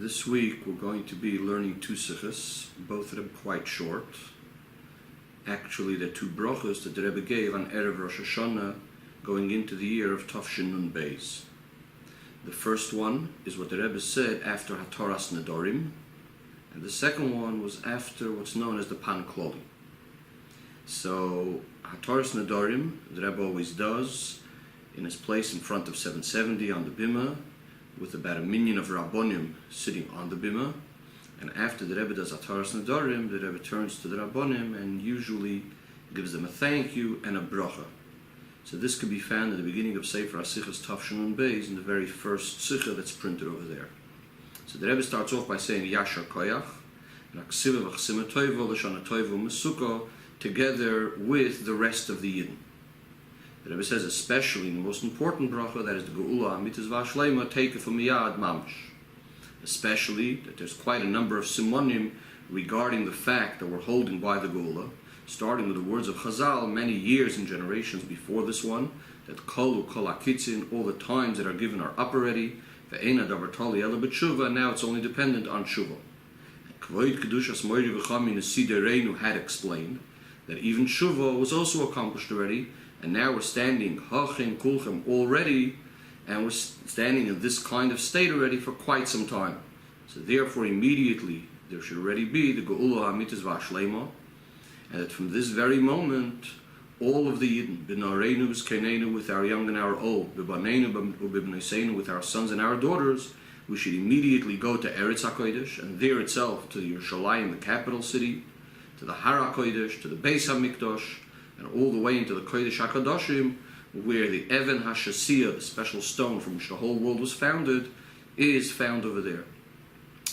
This week we're going to be learning two sichos, both of them quite short. Actually, they're two brachos that the Rebbe gave on Erev Rosh Hashono going into the year of Tafshin Nun Beis. The first one is what the Rebbe said after Hataras Nedarim, and the second one was after what's known as the Pan Kloli. So, Hataras Nedarim, the Rebbe always does, in his place in front of 770 on the Bima, with about a minyan of Rabbonim sitting on the Bima. And after the Rebbe does Hataras Nedarim, the Rebbe turns to the Rabbonim and usually gives them a thank you and a bracha. So this could be found at the beginning of Sefer HaSichos Tafshin Nun Beis, in the very first sicha that's printed over there. So the Rebbe starts off by saying Yashar Koyach, and Aksiva V'Chsima Toivo, L'Shana Toivo Mesuko, together with the rest of the Yidden. The Rebbe says especially in the most important bracha, that is the Geula Amitis V'Ashleima, take it from Miyad Mamash. Especially that there's quite a number of simonim regarding the fact that we're holding by the Geula, starting with the words of Chazal many years and generations before this one, that Kolu Kol HaKitzin, all the times that are given are up already, Ve'ena Davar Tali Ela B'Tshuva, now it's only dependent on Tshuva. Kvoid Kedushas Moiri V'Chami Nesidereinu had explained that even Tshuva was also accomplished already, and now we're standing Hachin Kulchem already, and we're standing in this kind of state already for quite some time. So therefore immediately there should already be the Geula Hamitis V'Ashleima, and that from this very moment all of the Yidden, B'nareinu B'Zkeneinu, with our young and our old, B'baneinu B'bneseinu, with our sons and our daughters, we should immediately go to Eretz HaKodesh, and there itself to Yerushalayim, the capital city, to the Har HaKodesh, to the Beis HaMikdash, and all the way into the Kodesh HaKadoshim, where the Even HaShasiyah, the special stone from which the whole world was founded, is found over there.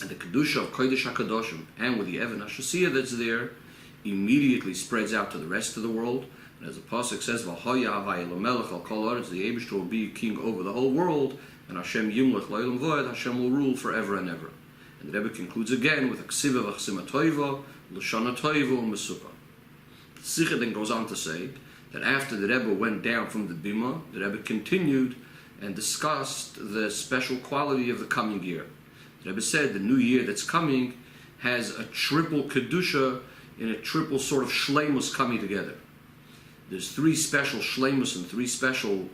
And the Kedusha of Kodesh HaKadoshim, and with the Even HaShasiyah that's there, immediately spreads out to the rest of the world. And as the Pasuk says, V'hoya havayel melech al kol haaretz, the Eibishter will be king over the whole world, and Hashem yimlech lo'olam v'od, Hashem will rule forever and ever. And the Rebbe concludes again with Aksiva V'Chsima Toivo, L'Shana Toivo, Mesuka. The Sikha then goes on to say that after the Rebbe went down from the Bima, the Rebbe continued and discussed the special quality of the coming year. The Rebbe said the new year that's coming has a triple Kedusha, in a triple sort of shleimus coming together. There's three special shleimus and three special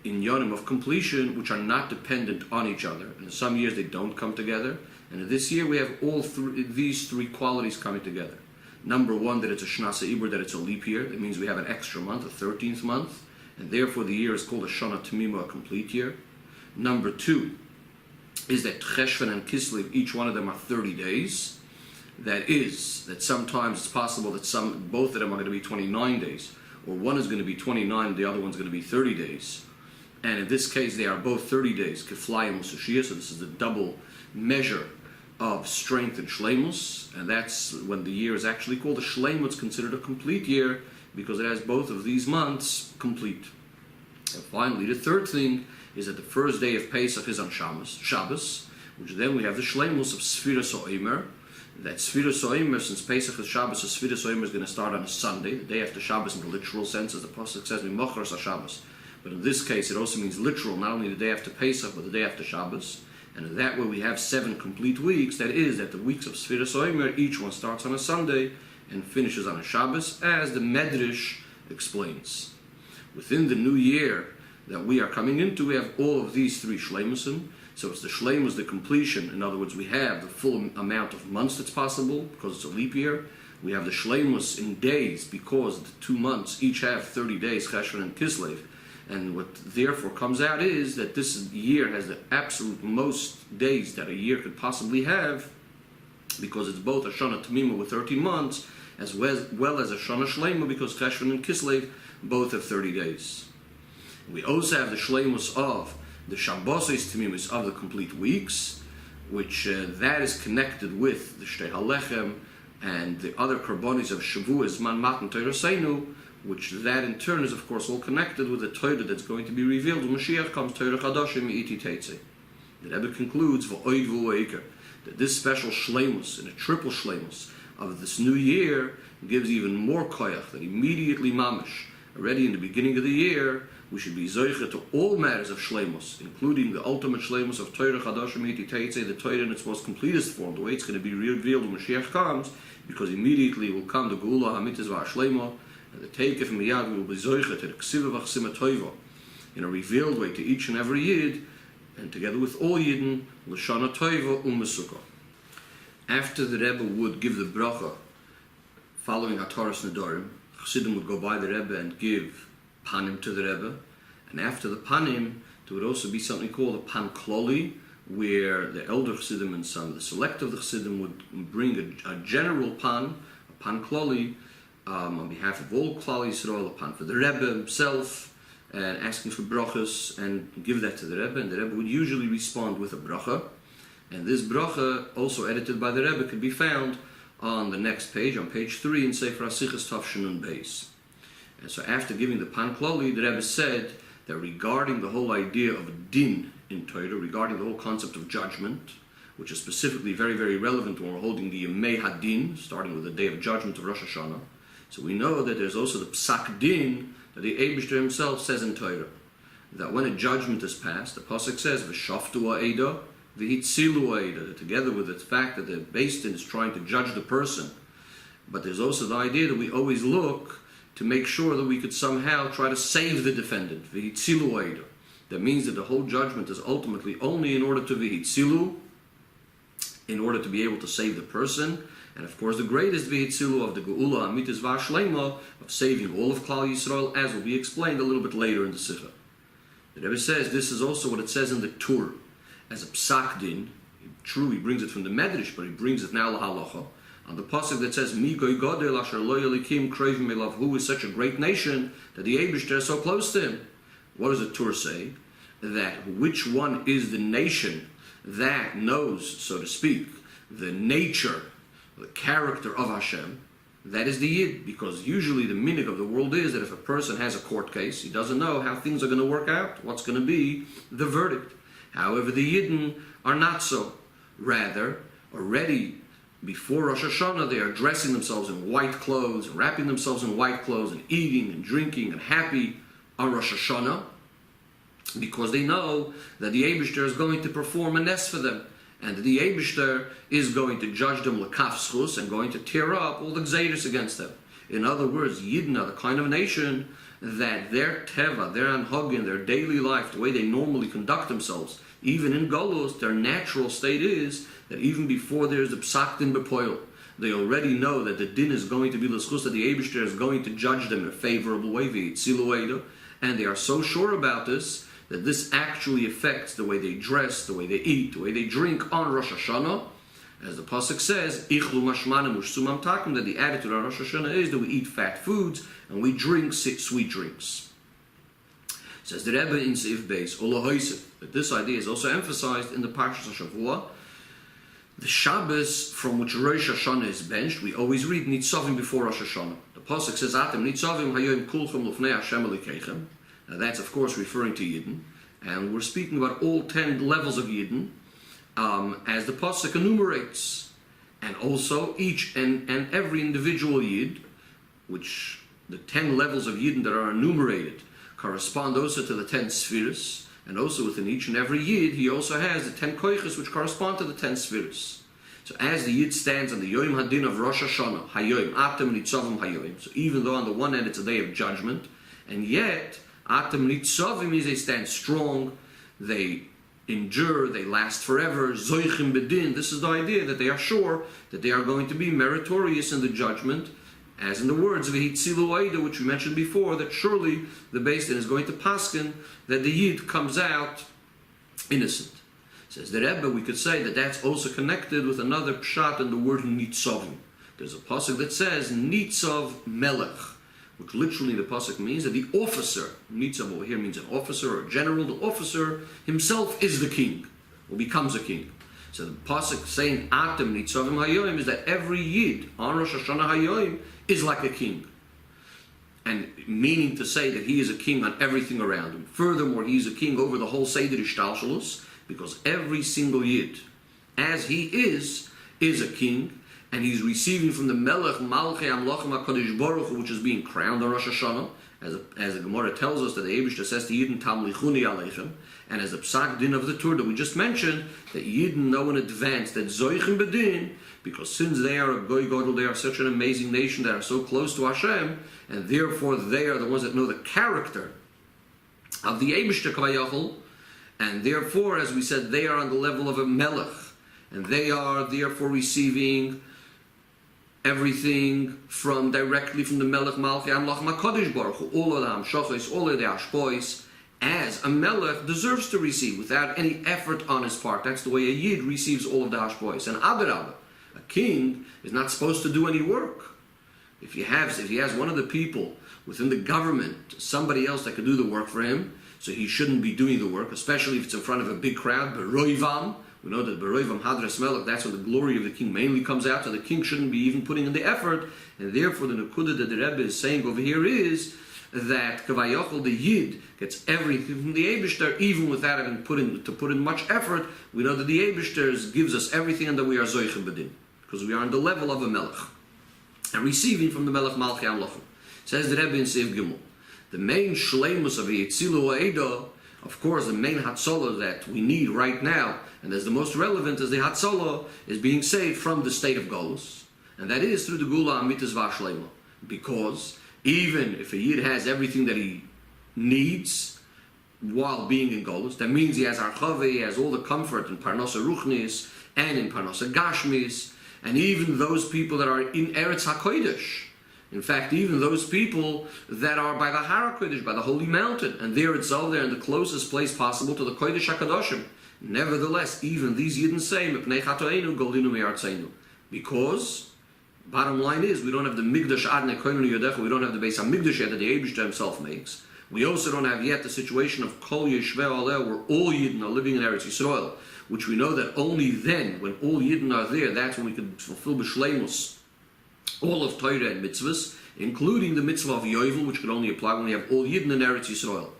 inyanim of completion which are not dependent on each other. And in some years they don't come together. And in this year we have all these three qualities coming together. Number one, that it's a Shnasa Ibur, that it's a leap year. That means we have an extra month, a 13th month. And therefore the year is called a Shana Tamima, a complete year. Number two is that Cheshvan and Kislev, each one of them are 30 days. That is, that sometimes it's possible that both of them are going to be 29 days, or one is going to be 29 and the other one's going to be 30 days. And in this case, they are both 30 days, Keflayim Usushiyah, so this is the double measure of strength and shleimus, and that's when the year is actually called a shleimus. It's considered a complete year because it has both of these months complete. And finally, the third thing is that the first day of Pesach is on Shabbos, which then we have the shleimus of Sfiras Omer. That Sfiras Omer, since Pesach is Shabbos, so Sfiras Omer is going to start on a Sunday, the day after Shabbos in the literal sense, as the Pasuk says, Mimochras HaShabbos. But in this case, it also means literal, not only the day after Pesach, but the day after Shabbos. And in that way, we have 7 complete weeks. That is, that the weeks of Sfiras Omer, each one starts on a Sunday and finishes on a Shabbos, as the Medrash explains. Within the new year that we are coming into, we have all of these three shleimusim. So it's the shleimus, the completion. In other words, we have the full amount of months that's possible because it's a leap year. We have the shleimus in days because the 2 months each have 30 days, Cheshvan and Kislev. And what therefore comes out is that this year has the absolute most days that a year could possibly have, because it's both a Shana Tamima with 13 months, as well as a Shana Shleima, because Cheshvan and Kislev both have 30 days. We also have the Shleimus of the Shabbosos Tamimis of the complete weeks, which that is connected with the Shtei HaLechem and the other Karbonis of Shavuos, Man Matan Teiraseinu, which that in turn is of course all connected with the Torah that's going to be revealed when Mashiach comes, Torah Chadashim Iti Teitze. The Rebbe concludes V'oid V'oiker, that this special shleimus, and a triple shleimus of this new year, gives even more koyach, that immediately mamish, already in the beginning of the year, we should be zoiche to all matters of shleimus, including the ultimate shleimus of Torah Chadashim Yititeitze, the Torah in its most completest form, the way it's going to be revealed when Mashiach comes, because immediately will come the Geula HaMitzvah V'Hashleima, and the Teikef and Miyad will be zoiche to the Ksiva V'Chsima Toiva, in a revealed way to each and every Yid, and together with all Yidden, L'shana Toiva U'Mesukkah. After the Rebbe would give the bracha, following Hataras Nedarim, Chassidim would go by the Rebbe and give panim to the Rebbe, and after the panim, there would also be something called a pan kloli, where the elder Chassidim and some of the select of the Chassidim would bring a general pan kloli, on behalf of all Klal Yisrael, a pan for the Rebbe himself, and asking for brachas, and give that to the Rebbe, and the Rebbe would usually respond with a bracha, and this bracha, also edited by the Rebbe, could be found on the next page, on page 3 in Sefer HaSichos Tafshinun Beis. And so after giving the Pan Kloli, the Rebbe said that regarding the whole idea of din in Torah, regarding the whole concept of judgment, which is specifically very, very relevant when we're holding the Yemei Hadin, starting with the day of judgment of Rosh Hashono. So we know that there's also the Psak Din that the Eibishter himself says in Torah, that when a judgment is passed, the Pasuk says, V'shaftu ha'eda, v'hitzilu ha'eda, that together with the fact that the Beis Din is trying to judge the person, but there's also the idea that we always look to make sure that we could somehow try to save the defendant. V'hitzilu ha'eda. That means that the whole judgment is ultimately only in order to v'hitzilu, in order to be able to save the person. And of course the greatest v'hitzilu of the Geula HaMitzvah V'Hashleima, of saving all of Klal Yisrael, as will be explained a little bit later in the Sikha. The Rebbe says this is also what it says in the Tur, as a psak din. True, he brings it from the Medrash, but he brings it now lahalacha. On the pasuk that says, Mi goy godel asher lo yelikim krevim elav, who is such a great nation that the Eibishter is so close to him. What does the Tur say? That which one is the nation that knows, so to speak, the nature, the character of Hashem? That is the Yid, because usually the minig of the world is that if a person has a court case, he doesn't know how things are going to work out, what's going to be the verdict. However, the Yidden are not so. Rather, already before Rosh Hashanah, they are dressing themselves in white clothes, and wrapping themselves in white clothes, and eating and drinking and happy on Rosh Hashanah, because they know that the Eibishter is going to perform a nes for them, and that the Eibishter is going to judge them l'kaf schus and going to tear up all the gzeiros against them. In other words, Yidden are the kind of nation that their teva, their anhagin, their daily life, the way they normally conduct themselves, even in Golus, their natural state is that even before there's the psak din bepoil, they already know that the din is going to be l'schus, that the Eibishter is going to judge them in a favorable way, and they are so sure about this that this actually affects the way they dress, the way they eat, the way they drink on Rosh Hashanah. As the pasuk says, "Ichlu mashmanim u'shsumam takum," that the attitude on Rosh Hashanah is that we eat fat foods and we drink sweet drinks. Says the Rebbe in Seif Beis, Ola Hoysef, that this idea is also emphasized in the Parshas Shavua. The Shabbos from which Rosh Hashanah is benched, we always read Nitzavim before Rosh Hashanah. The pasuk says, "Atem Nitzavim hayoim kulchem lufnei Hashem elokeichem." Now that's of course referring to Yidden, and we're speaking about all 10 levels of Yidden, as the pasuk enumerates, and also each and every individual Yid, which the 10 levels of Yidden that are enumerated correspond also to the 10 spheres, and also within each and every Yid he also has the 10 koiches which correspond to the 10 spheres. So as the Yid stands on the Yom Hadin of Rosh Hashanah, Hayoim, Atem Nitzavim Hayoim, so even though on the one hand it's a day of judgment, and yet Atem Nitzavim means they stand strong, they endure, they last forever, Zoichim Bedin. This is the idea that they are sure that they are going to be meritorious in the judgment, as in the words of V'hitzilu ha'eda, which we mentioned before, that surely the Beis Din is going to paskin that the Yid comes out innocent. Says the Rebbe, we could say that that's also connected with another pshat in the word Nitzavim. There's a pasuk that says Nitzav Melech, which literally the pasuk means that the officer, Nitzav over here means an officer or a general, the officer himself is the king, or becomes a king. So the pasuk saying Atem Nitzavim Hayoim is that every Yid on Rosh Hashanah Hayoim is like a king. And meaning to say that he is a king on everything around him. Furthermore, he is a king over the whole Seder Ishtalshalus, because every single Yid, as he is a king, and he's receiving from the Melech malchus Erev Rosh, which is being crowned on Rosh Hashono, as the Gemara tells us that the Eibishter says to Yidden Tamlichuni Aleichem, and as the Psak Din of the Torah that we just mentioned, that Yidden know in advance that Zoichem Bedin, because since they are a Goy Godel, they are such an amazing nation that are so close to Hashem, and therefore they are the ones that know the character of the Eibishter Kavayachol, and therefore, as we said, they are on the level of a Melech, and they are therefore receiving everything directly from the Melech Malchus Erev HaKadosh Baruch Hu, all of the Hamshachos, all of the Ashpois, as a Melech deserves to receive without any effort on his part. That's the way a Yid receives all of the Ashpois. And Adarabah, a king is not supposed to do any work. If he has one of the people within the government, somebody else that could do the work for him, so he shouldn't be doing the work, especially if it's in front of a big crowd, Beroivam. We know that Beroivam Hadras Melech, that's when the glory of the king mainly comes out, so the king shouldn't be even putting in the effort, and therefore the Nekuda that the Rebbe is saying over here is that Kavayachol, the Yid, gets everything from the Eibishter, even without having to put in much effort. We know that the Eibishter gives us everything and that we are Zoichem Bedin, because we are on the level of a Melech, and receiving from the Melech Malchus Erev Rosh. Says the Rebbe in Seif Gimel, the main Shleimus of Yitzilu Eidah, of course, the main Hatzalah that we need right now, and as the most relevant as the Hatzalah, is being saved from the state of Golus, and that is through the Gula Amitas Vashlema. Because even if a Yid has everything that he needs while being in Golus, that means he has Archave, he has all the comfort in Parnasa Ruchnis and in Parnasa Gashmis, and even those people that are in Eretz HaKodesh. In fact, even those people that are by the Har HaKodesh, by the Holy Mountain, and there itself, they're in the closest place possible to the Kodesh HaKadoshim. Nevertheless, even these Yidden say, because, bottom line is, we don't have the Migdash Adne Koinu Yodecha, we don't have the Beis HaMikdash yet that the Eibishter himself makes. We also don't have yet the situation of Kol Yeshvei Aleh, where all Yidden are living in Eretz Yisrael, which we know that only then, when all Yidden are there, that's when we can fulfill B'Shleimus all of Torah and mitzvahs, including the mitzvah of Yovel, which could only apply when we have all Yidden in Eretz Yisrael.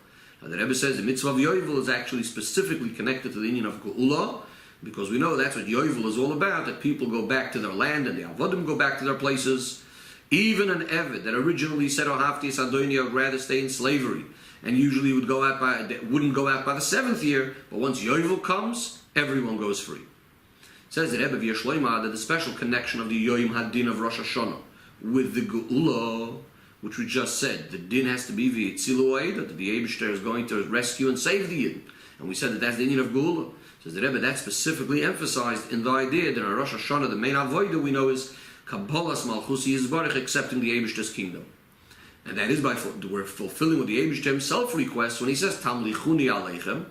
Now the Rebbe says the mitzvah of Yovel is actually specifically connected to the Indian of Geula, because we know that's what Yovel is all about, that people go back to their land and the Avodim go back to their places. Even an Eved that originally said, "Oh, Hafti Sadoni, I would rather stay in slavery," and usually wouldn't go out by the 7th year, but once Yovel comes, everyone goes free. Says the Rebbe via Shloima that the special connection of the Yoyim Hadin of Rosh Hashono with the Geula, which we just said, the din has to be via Tzilu that the Eibishter is going to rescue and save the Yid. And we said that that's the Indian of Geula. Says the Rebbe, that's specifically emphasized in the idea that in Rosh Hashanah, the main avodah we know is Kabbalas malchus Erev, accepting the Eibishter's kingdom. And that is we're fulfilling what the Eibishter himself requests when he says, Tamlichuni Aleichem.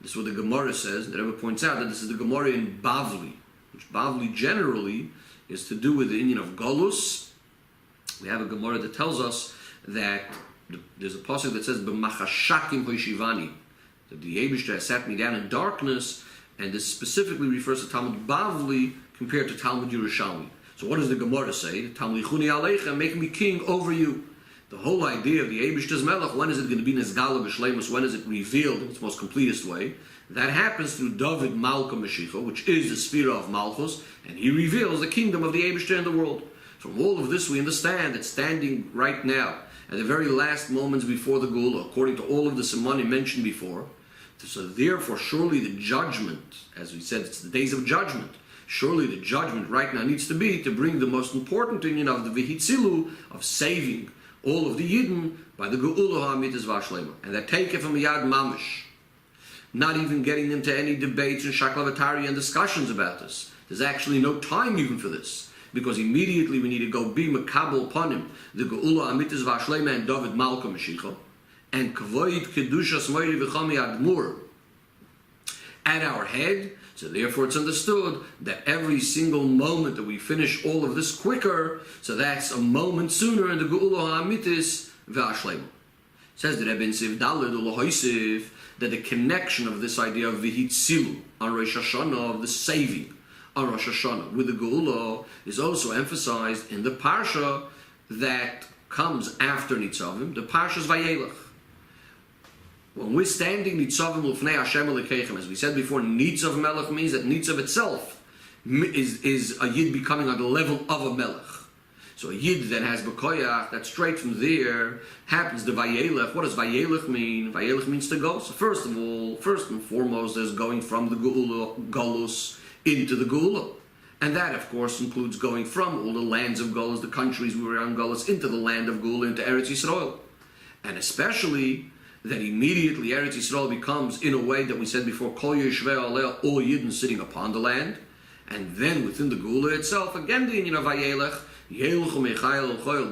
This is what the Gemara says. The Rebbe points out that this is the Gemara in Bavli, which Bavli generally is to do with the Indian of Golus. We have a Gemara that tells us that there's a pasuk that says, "B'machashakim hoishivani," that the Eibishter has sat me down in darkness, and this specifically refers to Talmud Bavli compared to Talmud Yerushalmi. So what does the Gemara say? Tamlichuni Aleichem, make me king over you. The whole idea of the Eibishter's Melech, when is it going to be Nezgala B'Shleimus, when is it revealed in its most completest way? That happens through Dvar malchus Erev, which is the sphere of Malchus, and he reveals the kingdom of the Eibishter in the world. From all of this we understand that standing right now, at the very last moments before the Gula, according to all of the Simoni mentioned before, so therefore surely the judgment, as we said, it's the days of judgment, surely the judgment right now needs to be to bring the most important union of the Vihitzilu, of saving all of the Yidden by the Geula HaMitas Vashlema, and that take it from Yad Mamish. Not even getting into any debates and shaklavatari and discussions about this. There's actually no time even for this, because immediately we need to go be Makabel upon him, the Geula HaMitas Vashlema and Dvar malchus Erev, and Kvoid Kedushas Moiri V'chami Admur at our head. So therefore it's understood that every single moment that we finish all of this quicker, so that's a moment sooner in the Geula HaMitis V'Ashlema. Says the Rebbe in Siv Daled Ulohoisiv that the connection of this idea of V'Hitzilu on Rosh Hashanah, of the saving on Rosh Hashanah with the Geula, is also emphasized in the Parsha that comes after Nitzavim, the Parsha's Vayelech. When we're standing Nitzavim L'fnei Hashem Elokeichem, as we said before, Nitzav Melech means that Nitzav itself is a Yid becoming on the level of a Melech. So a Yid that has Bekoyach, that straight from there happens to Vayelech. What does Vayelech mean? Vayelech means to go. So first and foremost, there's going from the Golus into the Geula. And that, of course, includes going from all the lands of Golus, the countries we were on Golus, into the land of Geula, into Eretz Yisrael. And especially that immediately Eretz Yisrael becomes, in a way that we said before, Kol Yeshvei Aleh, all Yidden sitting upon the land. And then within the Geula itself, again the Inyan of Vayelech,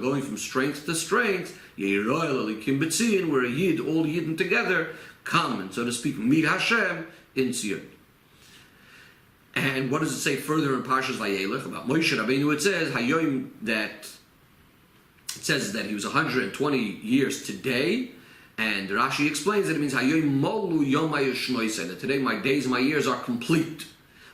going from strength to strength, where a Yid, all Yidden together, come and, so to speak, meet Hashem in Sion. And what does it say further in Parshas Vayelech about Moshe Rabbeinu? It says Hayoim, that it says that he was 120 years today, and Rashi explains that it means Hayoim Molu Yomay Shnoisei, that today my days and my years are complete.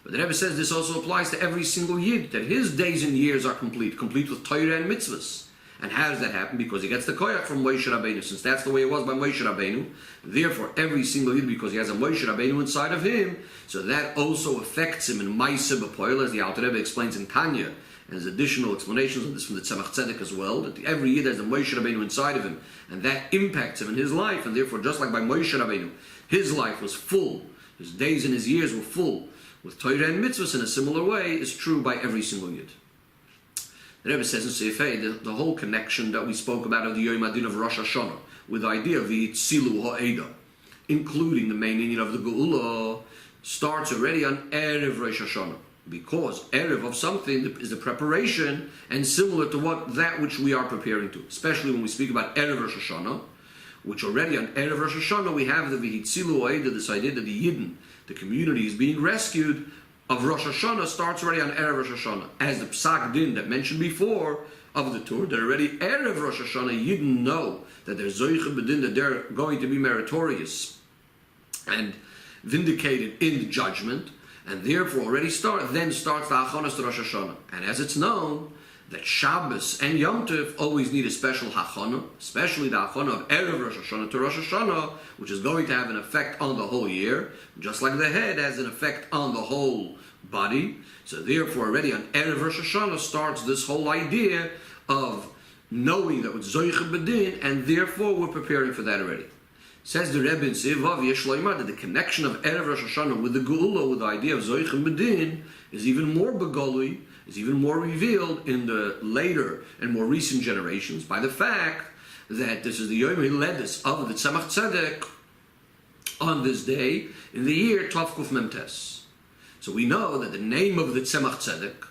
But the Rebbe says this also applies to every single Yid, that his days and years are complete with Torah and mitzvahs. And how does that happen? Because he gets the koyach from Moshe Rabbeinu, since that's the way it was by Moshe Rabbeinu. Therefore, every single Yid, because he has a Moshe Rabbeinu inside of him, so that also affects him in Maaseh B'Poel, as the Alter Rebbe explains in Tanya, and there's additional explanations of this from the Tzemach Tzedek as well, that every Yid has a Moshe Rabbeinu inside of him, and that impacts him in his life, and therefore, just like by Moshe Rabbeinu, his life was full, his days and his years were full, with Torah and mitzvahs in a similar way, is true by every single Yid. The Rebbe says in Seifei, the whole connection that we spoke about of the Yom Adin of Rosh Hashono, with the idea of the Tzilu Ha'eda, including the main Inyan of the Geula, starts already on Erev Rosh Hashono, because Erev of something is the preparation, and similar to that which we are preparing to, especially when we speak about Erev Rosh Hashono, which already on Erev Rosh Hashono we have the V'hitzilu Ha'eda, this idea that the Yidden, the community, is being rescued of Rosh Hashanah, starts already on Erev Rosh Hashanah. As the Psak Din that mentioned before of the Torah, that already Erev Rosh Hashanah, you didn't know that they're Zoiche B'Din, that they're going to be meritorious and vindicated in the judgment, and therefore already starts the Hachonos to Rosh Hashanah. And as it's known, that Shabbos and Yom Tov always need a special Hachana, especially the Hachana of Erev Rosh Hashanah to Rosh Hashanah, which is going to have an effect on the whole year, just like the head has an effect on the whole body. So therefore, already on Erev Rosh Hashanah starts this whole idea of knowing that it's Zoiche B'Din, and therefore we're preparing for that already. Says the Rebbe in Sevav Yesh Loimar that the connection of Erev Rosh Hashanah with the Geula, with the idea of Zoiche B'Din, is even more begolui, is even more revealed in the later and more recent generations by the fact that this is the Yom Hiledus of the Tzemach Tzedek on this day in the year Tov Kuf Memtes. So we know that the name of the Tzemach Tzedek,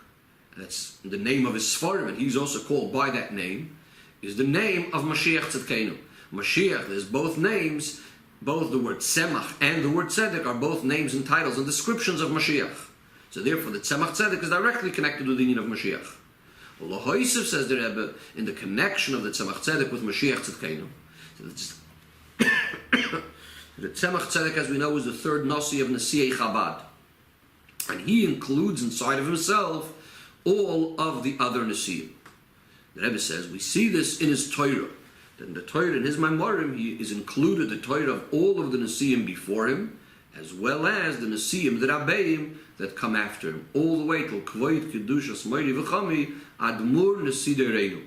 that's the name of his Sfarim, and he's also called by that name, is the name of Mashiach Tzedkenu. Mashiach, there's both names, both the word Tzemach and the word Tzedek are both names and titles and descriptions of Mashiach. So therefore, the Tzemach Tzedek is directly connected with the Inyan of Mashiach. Well, Lahoysev, says the Rebbe, in the connection of the Tzemach Tzedek with Mashiach Tzedkenu. So the Tzemach Tzedek, as we know, is the third Nasi of Nasiei Chabad. And he includes inside of himself all of the other Nasiim. The Rebbe says, we see this in his Torah. That in the Torah, in his Maimorim, he is included the Torah of all of the Nasiim before him, as well as the Nasiim, the Rabbeim, that come after him, all the way till Kvoid Kedushas Moiri V'chami Admur Nesidereinu.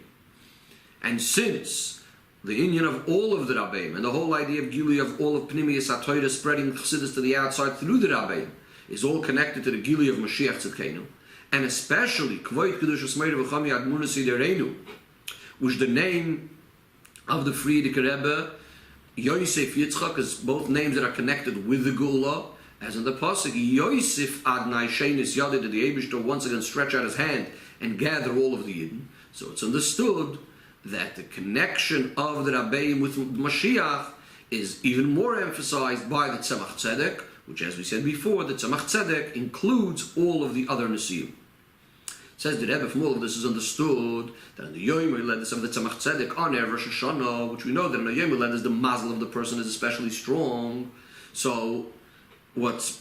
And since the Inyan of all of the Rabbeim and the whole idea of Gili of all of Pnimius HaTorah spreading Chassidus to the outside through the Rabbeim is all connected to the Gili of Mashiach Tzedkenu, and especially Kvoid Kedushas Moiri V'chami Admur Nesidereinu, which the name of the Frierdiker Rebbe Yosef Yitzchak is both names that are connected with the Geula. As in the pasuk, Yosef Adnai Shenis Yadid, that the Eibishter once again stretch out his hand and gather all of the Yidden. So it's understood that the connection of the Rabbeim with Mashiach is even more emphasized by the Tzemach Tzedek, which, as we said before, the Tzemach Tzedek includes all of the other Nasiim. Says the Rebbe, from all of this is understood that in the Yom Hiledus of the Tzemach Tzedek on Erev Rosh Hashono, which we know that in the Yom Hiledus the mazel of the person is especially strong. So what's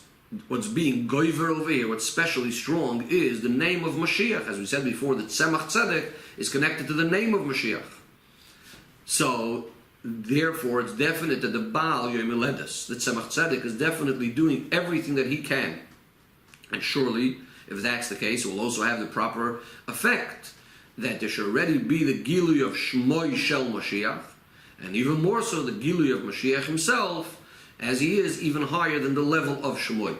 being goiver over here, what's especially strong, is the name of Mashiach. As we said before, the Tzemach Tzedek is connected to the name of Mashiach. So therefore, it's definite that the Baal Yom Hiledus, the Tzemach Tzedek, is definitely doing everything that he can, and surely if that's the case, it will also have the proper effect that there should already be the Gilui of Shmoi Shel Mashiach, and even more so the Gilui of Mashiach himself, as he is even higher than the level of Shmoi.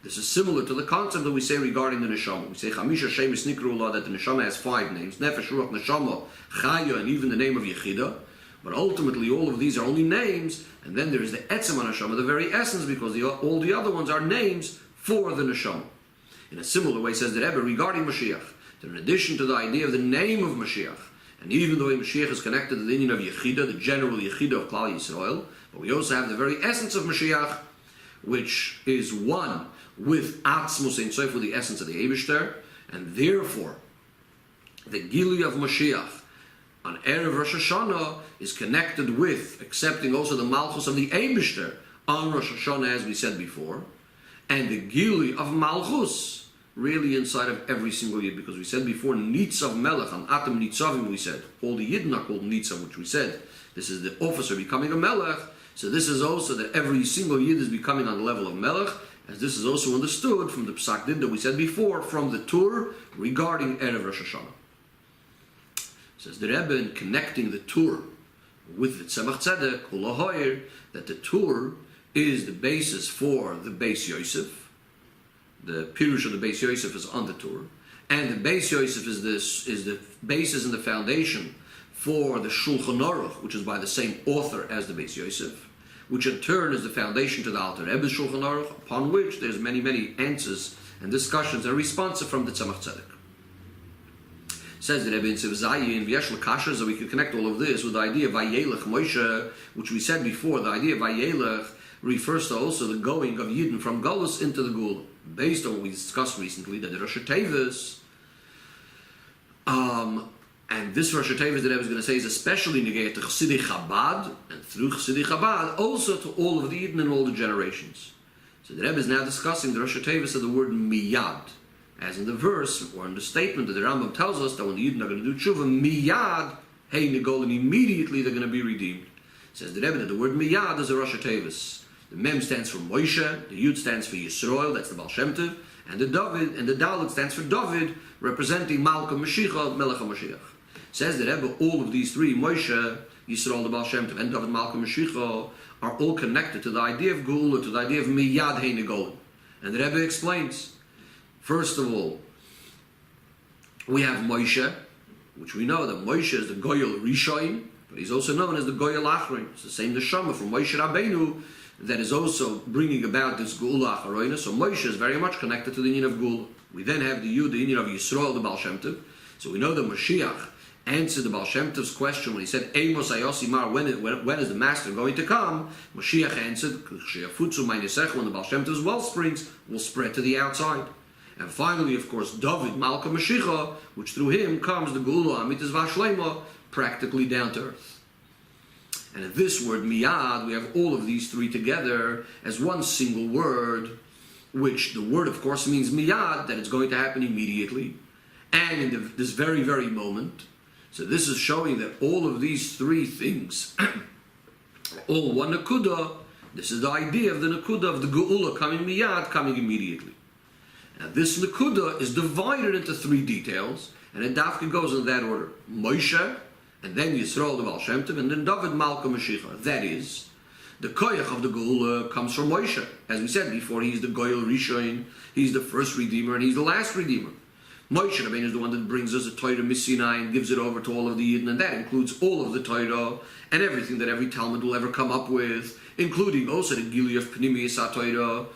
This is similar to the concept that we say regarding the Neshama. We say Chamisha Shemis Nikrullah, that the Neshama has 5 names, Nefesh, Ruach, Neshama, Chaya, and even the name of Yechida. But ultimately all of these are only names, and then there is the Etzem Neshama, the very essence, because all the other ones are names for the Neshama. In a similar way, says the Rebbe regarding Mashiach, that in addition to the idea of the name of Mashiach, and even though Mashiach is connected to the union of Yechida, the general Yechida of Klal Yisrael, but we also have the very essence of Mashiach, which is one with Atzmus Ein Sof, with the essence of the Eibishter, and therefore the Gilui of Mashiach on Erev Rosh Hashono is connected with accepting also the malchus of the Eibishter on Rosh Hashanah, as we said before, and the Gilui of malchus really inside of every single Yid, because we said before Nitzav Melech, and Atam Nitzavim, we said all the Yidden are called Nitzav, which we said this is the officer becoming a Melech. So this is also that every single Yid is becoming on the level of Melech, as this is also understood from the Psak Din that we said before, from the Tur regarding Erev Rosh Hashono. Says the Rebbe, in connecting the Tur with the Tzemach Tzedek, Ulahoyer, that the Tur is the basis for the Beis Yosef. The Pirush of the Beis Yosef is on the Tur, and the Beis Yosef is the basis and the foundation for the Shulchan Aruch, which is by the same author as the Beis Yosef, which in turn is the foundation to the Alter Rebbe's Shulchan Aruch, upon which there's many answers and discussions and responses from the Tzemach Tzedek. Says the Rebbe in Sivzayin, V'yesh l'kasher, so we can connect all of this with the idea of Vayelech Moshe, which we said before. The idea of Vayelech refers to also the going of Yidden from Golus into the Gula, based on what we discussed recently, that the Rosh Hashanah, and this Rosh Hashanah that I was going to say is especially negated to Chassidei Chabad, and through Chassidei Chabad also to all of the Yidden and all the generations. So the Rebbe is now discussing the Rosh Hashanah of the word miyad, as in the verse or in the statement that the Rambam tells us that when the Yidden are going to do tshuva, miyad hey negol, and immediately they're going to be redeemed. Says the Rebbe that the word miyad is a Rosh Hashanah. The Mem stands for Moshe, the Yud stands for Yisroel, that's the Baal Shem Tov, and the David and the Dalet stands for David, representing Malka Mashiach, Melech HaMashiach. Says the Rebbe, all of these three, Moshe, Yisroel, the Baal Shem Tov, and David Malka Mashiach, are all connected to the idea of Geula, to the idea of Miyad Hei Negol. And the Rebbe explains, first of all, we have Moshe, which we know that Moshe is the Goyal Rishon, but he's also known as the Goyal Achron. It's the same Neshama from Moshe Rabbeinu that is also bringing about this Geula Acharoina. So Moshe is very much connected to the union of Geula. We then have the Yud, the union of Yisroel, the Baal Shem Tov. So we know that Mashiach answered the Baal Shem Tov's question when he said, Amos Ayosimar, when is the Master going to come? Mashiach answered, when the Baal Shem Tov's wellsprings will spread to the outside. And finally, of course, David, Malka Mashiach, which through him comes the Geula Amitis Vashlema, practically down to earth. And in this word, miyad, we have all of these three together as one single word, which the word, of course, means miyad, that it's going to happen immediately, and in this very, very moment. So this is showing that all of these three things are all one nakuda. This is the idea of the nakuda of the geula coming miyad, coming immediately. Now this nakuda is divided into three details, and it dafka goes in that order. Moshe, and then Yisroel the Baal Shem Tov, and then David Malka Mashiach. That is, the koyach of the Geula comes from Moshe. As we said before, he's the Goyal Rishon, he's the first Redeemer, and he's the last Redeemer. Moshe Rabbeinu is the one that brings us the Torah Misinai and gives it over to all of the Yidden, and that includes all of the Torah and everything that every Talmud will ever come up with, including also the Gilui of Pnimiyus HaTorah,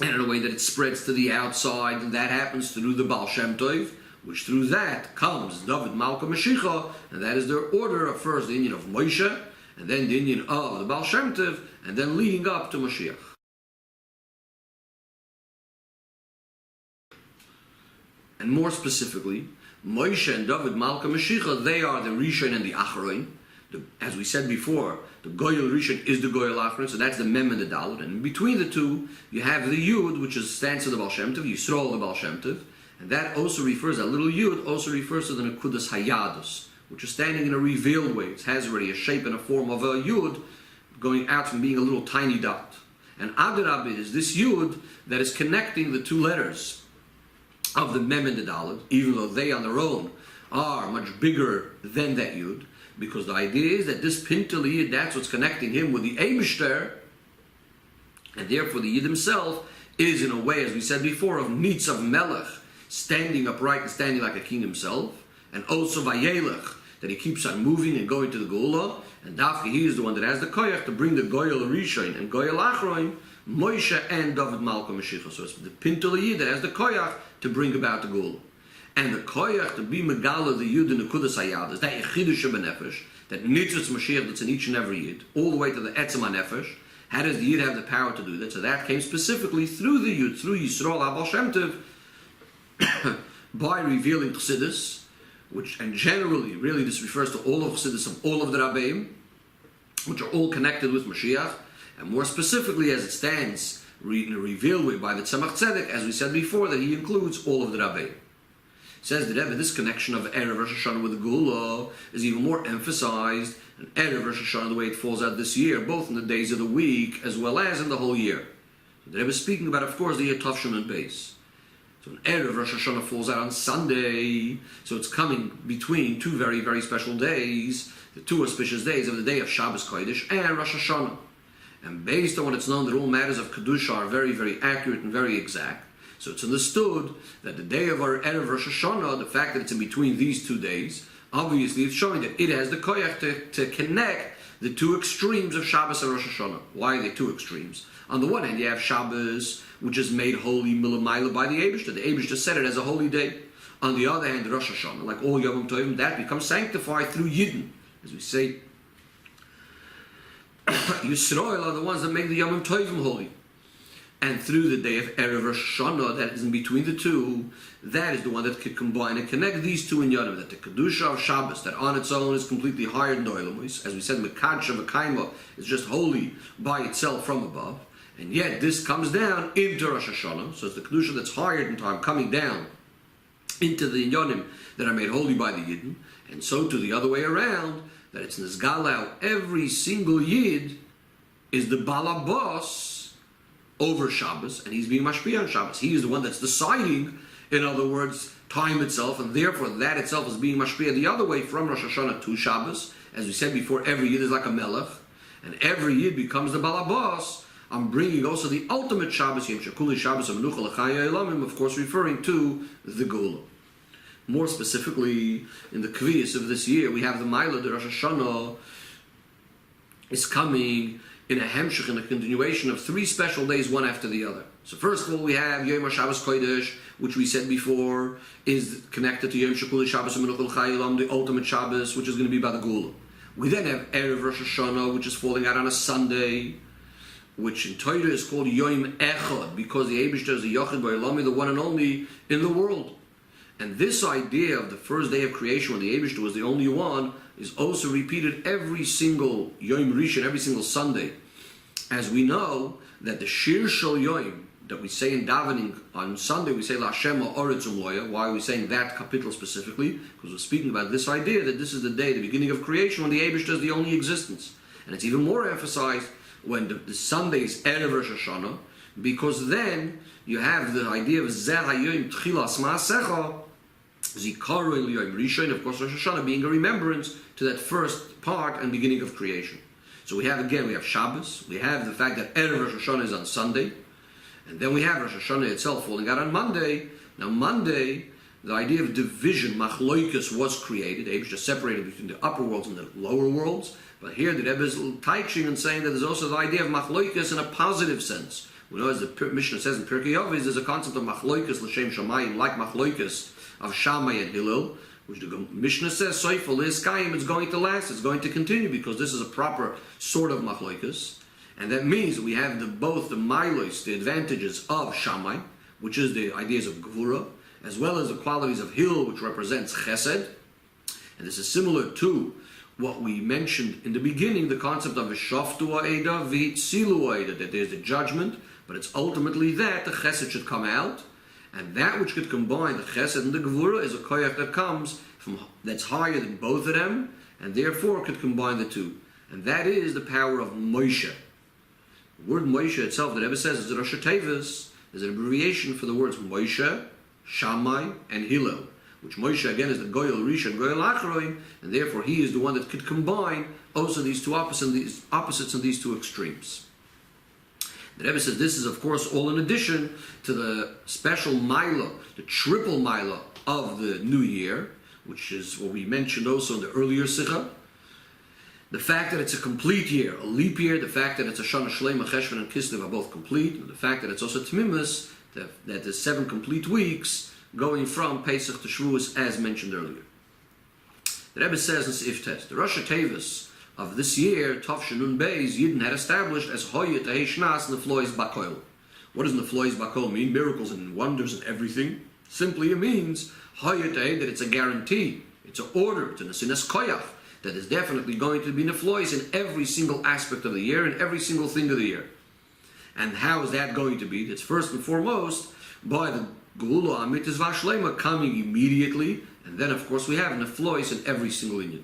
and in a way that it spreads to the outside, and that happens through the Baal Shem Tov, which through that comes David Malka Mashiach, and that is their order of first the union of Moshe, and then the union of the Baal Shem Tov, and then leading up to Mashiach. And more specifically, Moshe and David Malka Mashiach, they are the Rishon and the Acharon. As we said before, the Goyal Rishon is the Goyal Acharon, so that's the Mem and the Dalet. And between the two, you have the Yud, which stands for the Baal Shem Tov, Yisroel the Baal Shem Tov, and that also refers, that little Yud also refers to the Nekudas Hayadus, which is standing in a revealed way. It has already a shape and a form of a Yud, going out from being a little tiny dot. And Adarab is this Yud that is connecting the two letters of the Mem and the Dalet, even though they on their own are much bigger than that Yud, because the idea is that this Pintel Yid, that's what's connecting him with the Eibishter, and therefore the Yid himself is in a way, as we said before, of Nitzav Melech, standing upright and standing like a king himself, and also Vayelech, that he keeps on moving and going to the Geula, and Dafka, he is the one that has the koyach to bring the Goyal Rishon and Goyal Achroin, Moshe and Dvar malchus Erev. So it's the Pintel Yid that has the koyach to bring about the Geula. And the koyach to be Megala, the Yud and the Kudas Hayad, is that Yechidush Benefesh, that Nitzvah Mashiach that's in each and every Yid, all the way to the Etzem HaNefesh. How does the Yid have the power to do that? So that came specifically through the Yud, through Yisrael Abal Shem Tov, by revealing Chassidus, which, and generally, really this refers to all of Chassidus of all of the Rabbeim, which are all connected with Mashiach, and more specifically as it stands, revealed by the Tzemach Tzedek, as we said before, that he includes all of the Rabbeim. Says the Rebbe, this connection of Erev Rosh Hashono with the Geula is even more emphasized in Erev Rosh Hashono, the way it falls out this year, both in the days of the week as well as in the whole year. So the Rebbe is speaking about, of course, the year Tov Shimon Beis. So when Erev Rosh Hashono falls out on Sunday, so it's coming between two very, very special days, the two auspicious days of the day of Shabbos Kodesh and Rosh Hashanah. And based on what it's known that all matters of Kedusha are very, very accurate and very exact, so it's understood that the day of our Erev Rosh Hashanah, the fact that it's in between these 2 days, obviously it's showing that it has the koyach to connect the two extremes of Shabbos and Rosh Hashanah. Why are they two extremes? On the one hand, you have Shabbos, which is made holy milamayla by the Eibishter. The Eibishter set it as a holy day. On the other hand, Rosh Hashanah, like all Yom Tovim, that becomes sanctified through Yidden. As we say, Yisrael are the ones that make the Yom Tovim holy. And through the day of Erev Rosh Hashono, that is in between the two, that is the one that could combine and connect these two in Yonah. That the Kedusha of Shabbos, that on its own is completely higher than the Oilamos. As we said, Mekadsha V'Kaima is just holy by itself from above. And yet this comes down into Rosh Hashanah. So it's the Kedusha that's higher in time coming down into the Yonim that are made holy by the Yidden. And so to the other way around, that it's Nizgalau, every single Yid is the Balabos over Shabbos, and he's being mashpia on Shabbos. He is the one that's deciding, in other words, time itself, and therefore that itself is being mashpia the other way from Rosh Hashanah to Shabbos. As we said before, every Yid is like a melech, and every Yid becomes the balabas. I'm bringing also the ultimate Shabbos, Yom Shekuli Shabbos of Menucha L'chaya Elamim, of course referring to the Geula. More specifically, in the Kviyas of this year, we have the Maila, the Rosh Hashanah is coming in a hemshech, in a continuation of 3 special days, one after the other. So first of all, we have Yom HaShabbos Kodesh, which we said before is connected to Yom Shekuli Shabbos and Menucha L'chaya Elamim, the ultimate Shabbos, which is going to be by the Geula. We then have Erev Rosh Hashono, which is falling out on a Sunday, which in Torah is called Yom Echad, because the Eibishter is the Yochid B'Olam, the one and only in the world. And this idea of the first day of creation, when the Eibishter was the only one, is also repeated every single Yom Rishon, every single Sunday. As we know that the Shir Shel Yom that we say in davening on Sunday, we say L'Hashem Ha'oretz U'Moya. Why are we saying that capital specifically? Because we're speaking about this idea that this is the day, the beginning of creation, when the Eibishter is the only existence. And it's even more emphasized when the Sunday is Erev Rosh Hashono, because then you have the idea of Zeh HaYom Tchilas Ma'asecha, Zikaron L'Yom Rishon, of course Rosh Hashanah being a remembrance to that first part and beginning of creation. So we have Shabbos, we have the fact that Erev Rosh Hashanah is on Sunday, and then we have Rosh Hashanah itself falling out on Monday. Now Monday, the idea of division, machloikus, was created. They just separated between the upper worlds and the lower worlds. But here the Rebbe is taiching and saying that there's also the idea of machloikus in a positive sense. We know, as the Mishnah says in Pirkei Avos, there's a concept of machloikus l'shem shamayim, like machloikus of Shammai and Hillel, which the Mishnah says, Soifel is Kayim, it's going to last, it's going to continue, because this is a proper sort of machloikus. And that means we have both the milos, the advantages of Shammai, which is the ideas of Gevura, as well as the qualities of Hillel, which represents Chesed. And this is similar to what we mentioned in the beginning, the concept of V'shoftu ha'eda v'hitzilu ha'eda, that there's the judgment, but it's ultimately that the Chesed should come out. And that which could combine the Chesed and the Gevura is a koyach that comes from, that's higher than both of them, and therefore could combine the two. And that is the power of Moshe. The word Moshe itself, the Rebbe says, is the Rosh Tevis, is an abbreviation for the words Moshe Shammai, and Hillel, which Moshe again is the Goyal Rishon, Goyal Acharoim, and therefore he is the one that could combine also these two opposites and these two extremes. The Rebbe says this is of course all in addition to the special Mila, the triple Mila of the new year, which is what we mentioned also in the earlier Sikha. The fact that it's a complete year, a leap year, the fact that it's a Shana Shlema, Cheshvan and Kislev are both complete, and the fact that it's also Tmimus, that there's 7 complete weeks going from Pesach to Shavuos as mentioned earlier. The Rebbe says in Seif Tes, the Rosh Hashanah of this year, Tafshin Nun Beis, Yidden had established as Hoyet Shnas Neflois Bakoil. What does Neflois Bakoil mean? Miracles and wonders and everything. Simply it means Hoyet that it's a guarantee, it's an order, it's an Asinas Koyach, that is definitely going to be Neflois in every single aspect of the year and every single thing of the year. And how is that going to be? That's first and foremost by the Geula Amitis Vashlema coming immediately, and then of course we have Neflois in every single Inyan.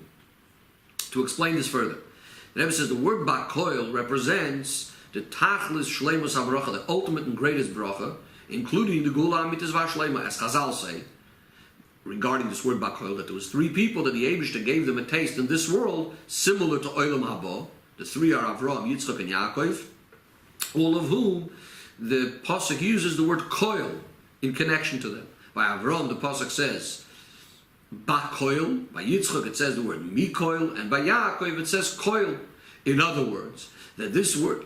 To explain this further, the Rebbe says the word Bakoil represents the Tachlis Shleimus HaBracha, the ultimate and greatest bracha, including the Geula Amitis Vashlema, as Chazal say, regarding this word Bakoil, that there was 3 people that the Eibishter gave them a taste in this world, similar to Olam Haba. The 3 are Avraham, Yitzchak, and Yaakov, all of whom the Pasuk uses the word Koil in connection to them. By Avraham, the Pasuk says Bakoil, by Yitzchak it says the word Mikoil, and by Yaakov it says Koil. In other words, that this word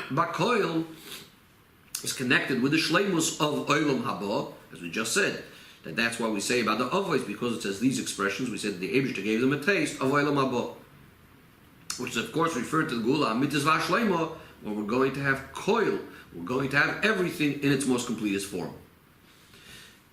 Bakoil is connected with the Shleimus of Olam Haba, as we just said. That's why we say about the Avos, because it says these expressions, we said the Eibishter gave them a taste of Olam Haba, which is of course referred to the Geula Amitis Vashlema, where we're going to have Koil, we're going to have everything in its most completest form.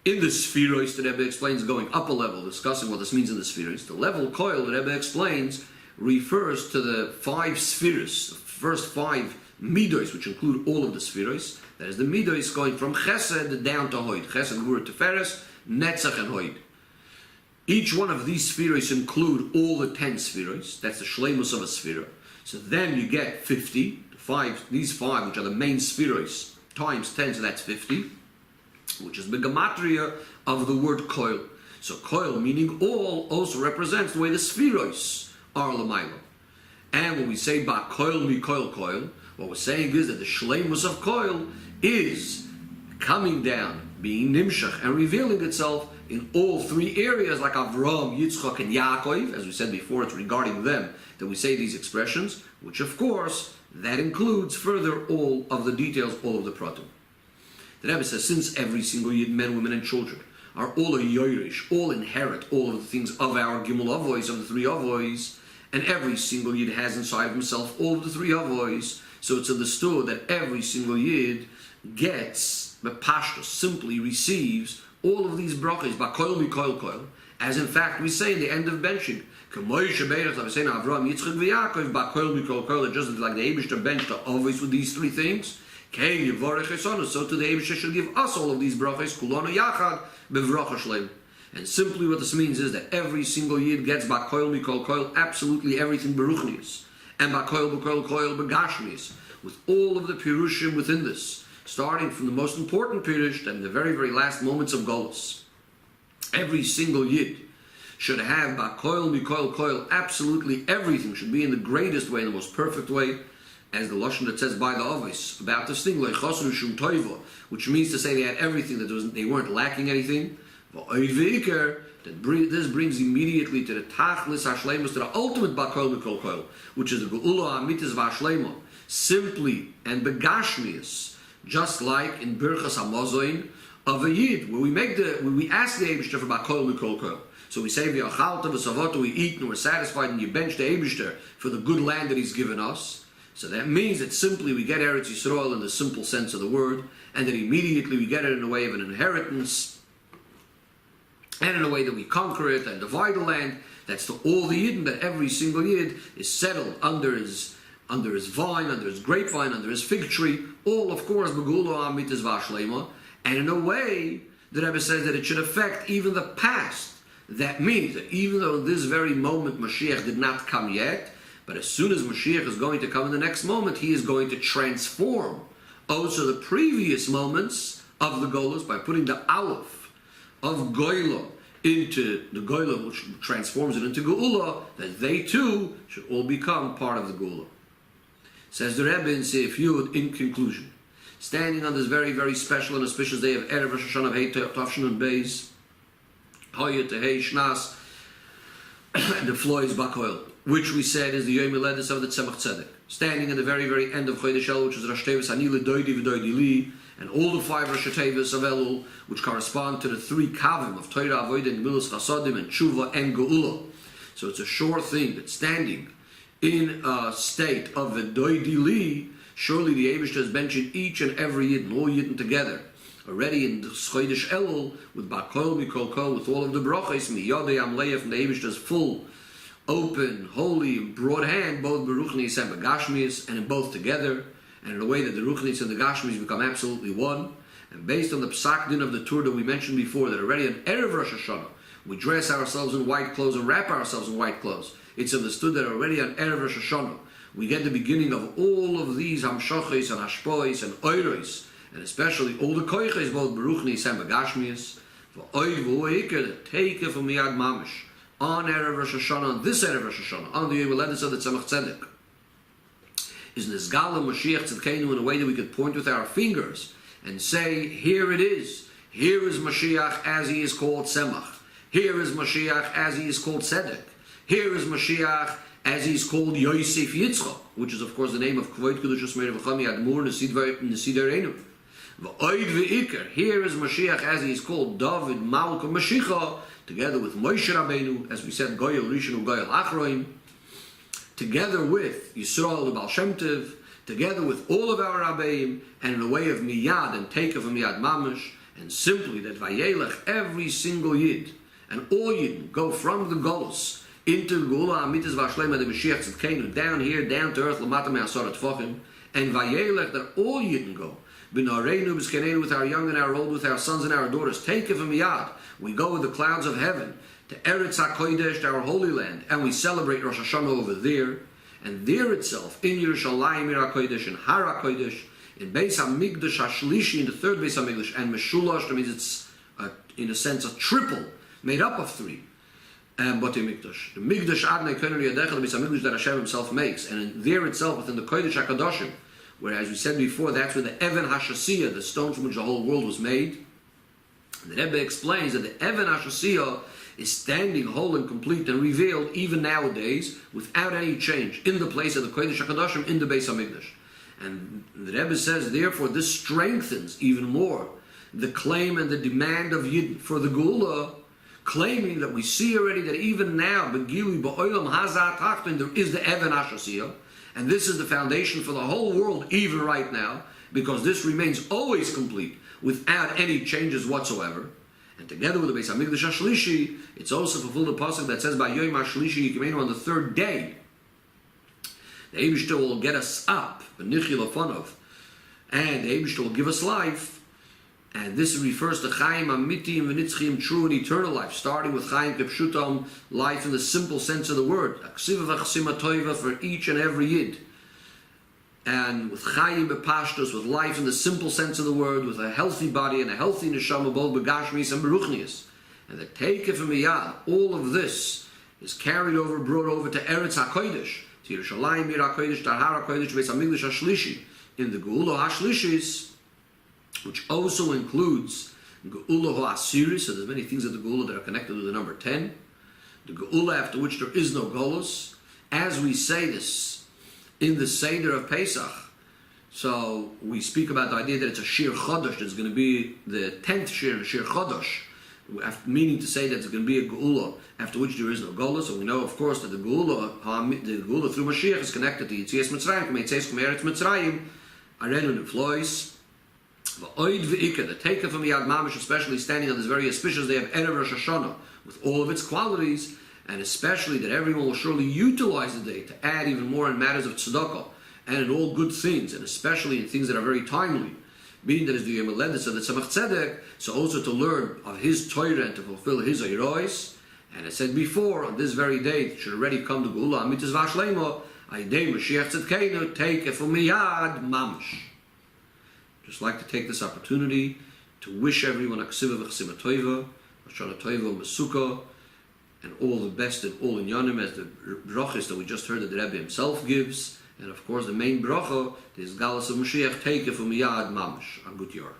In the Spherois, the Rebbe explains, going up a level, discussing what this means in the Spherois. The level Koil, the Rebbe explains, refers to the 5 Spheros, the first 5 Midos, which include all of the Spherois. That is the Midos going from Chesed down to Hoid. Chesed, Gvura, Tiferes, Netzach, and Hoid. Each one of these Spherois include all the 10 Spherois. That's the Shleimus of a Sphera. So then you get 50, these 5, which are the main Spherois, times 10, so that's 50, which is the gematria of the word Koil. So Koil, meaning all, also represents the way the Spherois are L'mayla. And when we say Ba Koil Mi Koil Koil, what we're saying is that the Shleimus of Koil is coming down, being Nimshach, and revealing itself in all 3 areas, like Avraham, Yitzchak, and Yaakov. As we said before, it's regarding them that we say these expressions, which of course, that includes further all of the details, all of the pratim. The Rebbe says, since every single Yid, men, women, and children, are all a Yoirish, all inherit all of the things of our Gimel Avois, of the 3 Avois, and every single Yid has inside of himself all of the 3 Avois, so it's understood that every single Yid gets, the Pashtus, simply receives all of these brachas, Bakoil Mi Koil Koil, as in fact we say in the end of benching, Avraham, Yitzchak, Yaakov, Bakoil Mi Koil Koil, just like the Eibishter benched the Avois with these 3 things, so to the Eibishter should give us all of these brachas, Kulanu Yachad, Bevracha Shleim. And simply what this means is that every single Yid gets Bakoil Mi Koil Koil, absolutely everything Beruchnius, and Bakoil Bakoil Koil Begashmius, with all of the Pirushim within this, starting from the most important Pirush and the very, very last moments of Golus. Every single Yid should have Bakoil Mi Koil Koil, absolutely everything should be in the greatest way, in the most perfect way, as the Lashon that says by the Avos about this thing, which means to say they had everything, that they weren't lacking anything. This brings immediately to the Tachlis HaShleimus, to the ultimate Bakoil Mikol Koil, which is the Geula Amitis Vashlema, simply and Begashmius, just like in Birchas HaMazoin of a Yid, where we ask the Eibishter for Bakoil Mikol Koil. So we say v'achalta v'savotu, we eat and we're satisfied, and you bench the Eibishter for the good land that He's given us. So that means that simply we get Eretz Yisrael in the simple sense of the word, and that immediately we get it in a way of an inheritance, and in a way that we conquer it and divide the land. That's to all the Yidden, that every single Yid is settled under his vine, under his grapevine, under his fig tree, all of course Begula Amitis Vashlema, and in a way the Rebbe says that it should affect even the past. That means that even though in this very moment Mashiach did not come yet, but as soon as Mashiach is going to come in the next moment, He is going to transform also the previous moments of the Golos, by putting the Aleph of Goyla into the Goyla, which transforms it into Geula, that they too should all become part of the Geula. Says the Rebbe in Seif Yud, in conclusion, standing on this very, very special and auspicious day of Erev Rosh Hashono of Hei Tavshin and Beis, Hoya Tehei Shnas, and the Floyd's Bakoil, which we said is the Yom Miledus of the Tzemach Tzedek, standing at the very, very end of Chodesh Elul, which is Rosh Tevis Ani L'Doidi V'Doidi Li, and all the 5 Rosh Tevis of Elul, which correspond to the 3 Kavim of Torah, Avodah, and Gemilas Chasodim, and Tshuva, and Geula. So it's a sure thing that standing in a state of V'Doidi Li, surely the Eibishter has mentioned each and every Yidden, all Yidden together, already in the Chodesh Elul, with Bakol, Mikol Kol, with all of the brachos, Miyodei Amleya, from the Eibishter's full, open, holy, broad hand, both Beruchnis and Begashmis, and in both together, and in a way that the Ruchnis and the Gashmis become absolutely one. And based on the Psak Din of the Tur that we mentioned before, that already on Erev Rosh Hashono, we dress ourselves in white clothes and wrap ourselves in white clothes. It's understood that already on Erev Rosh Hashono, we get the beginning of all of these Hamshachos and Hashpois and Oiros, and especially all the Koiches, both Beruchnis and Begashmis, for Oid V'Oiker, the Teike from Miyad Mamish, on Erev Rosh Hashono, on this Erev Rosh Hashono, on the Yom Miledus of the Tzemach Tzedek, is Nizgala Mashiach Tzedkeinu in a way that we could point with our fingers and say, here it is. Here is Mashiach as he is called Tzemach. Here is Mashiach as he is called Tzedek. Here is Mashiach as he is called Yosef Yitzchak, which is of course the name of Kvoit Kedushas Meir V'chami Admur Nesidareinu. V'oid V'ikar. Here is Mashiach as he is called David Malchus Mashiach, together with Moshe Rabbeinu, as we said, Goyal Rishon Goyal Achroim, together with Yisrael the Baal Shem Tov, together with all of our Rabbeim, and in a way of Miyad and Take of Miyad Mamish, and simply that Vayelech, every single Yid, and all Yid go from the Golos into Geula Amitis Vashlema the Mashiach Tzedkeinu, down here, down to earth, Lamata Me'asor Tfachim, and Vayelech, that all Yid go, B'nareinu B'skeneinu, with our young and our old, with our sons and our daughters, Take of Miyad, we go with the clouds of heaven, to Eretz HaKodesh, to our holy land, and we celebrate Rosh Hashanah over there, and there itself, in Yerushalayim, Ir HaKodesh, in Har HaKodesh, in Beis HaMikdash HaShlishi, in the 3rd Beis HaMikdash, and Meshulash, that means it's, in a sense, a triple, made up of 3, and Botei Mikdash. The Mikdash Adnei Koiner Yadecha, the Beis HaMikdash that Hashem himself makes, and in there itself, within the Kodesh HaKadoshim, where, as we said before, that's where the Even HaShasiyah, the stone from which the whole world was made. And the Rebbe explains that the Even HaShasiyah is standing whole and complete and revealed even nowadays without any change in the place of the Kodesh HaKadoshim in the Beis HaMikdash. And the Rebbe says, therefore, this strengthens even more the claim and the demand of Yid for the Geula, claiming that we see already that even now, Begili Ba'olam Hazat Tachton, there is the Even HaShasiyah, and this is the foundation for the whole world even right now, because this remains always complete without any changes whatsoever. And together with the Beis HaMikdash HaShlishi, it's also fulfilled the pasuk that says, by Yom HaShlishi Yikimenu, on the 3rd day, the Eibishter will get us up, B'nichi Lefanov, and the Eibishter will give us life. And this refers to Chaim Amitim V'nitzchim, true and eternal life, starting with Chaim Kepshutam, life in the simple sense of the word, Aksiva V'chasima Toiva, for each and every Yid. And with Chaim B'pashtos, with life in the simple sense of the word, with a healthy body and a healthy neshama, both Begashmis and Beruchnius. And the Teikef and Miyad, all of this is carried over, brought over to Eretz HaKodesh, to Yerushalayim, Ir HaKodesh, to Har HaKodesh, Beis HaMikdash HaShlishi, in the Geula HaShlishis, which also includes Geula HaAsiris, so there's many things of the Geula that are connected with the number 10, the Geula after which there is no Golos, as we say this in the Seder of Pesach. So we speak about the idea that it's a Shir Chodosh, that's going to be the 10th Shir, Shir Chodosh, meaning to say that it's going to be a Geula after which there is no Golos. So we know, of course, that the Geula through Mashiach is connected to Yitzias Mitzrayim, K'meitzes K'meretz Mitzrayim, Arenu Neflois, V'oid V'ikar, the Teikah from Yad Mamish, especially standing on this very auspicious day of Erev Rosh Hashono, with all of its qualities, and especially that everyone will surely utilize the day to add even more in matters of tzedakah, and in all good things, and especially in things that are very timely, being that is the Yom Miledus of the Tzemach Tzedek, so also to learn of his Torah and to fulfill his Eiros. And I said before, on this very day, it should already come to Geula Amitis Vashlema, Aidei Mashiach Tzedkeinu, take it from Miyad Mamish. Just like to take this opportunity to wish everyone a ksiva v'chsima toiva, Shana toiva mesuka, and all the best in all in Yanim, as the brachas that we just heard that the Rebbe himself gives, and of course the main bracha is Galas of Mashiach, take it from Yad Mamash, a good year.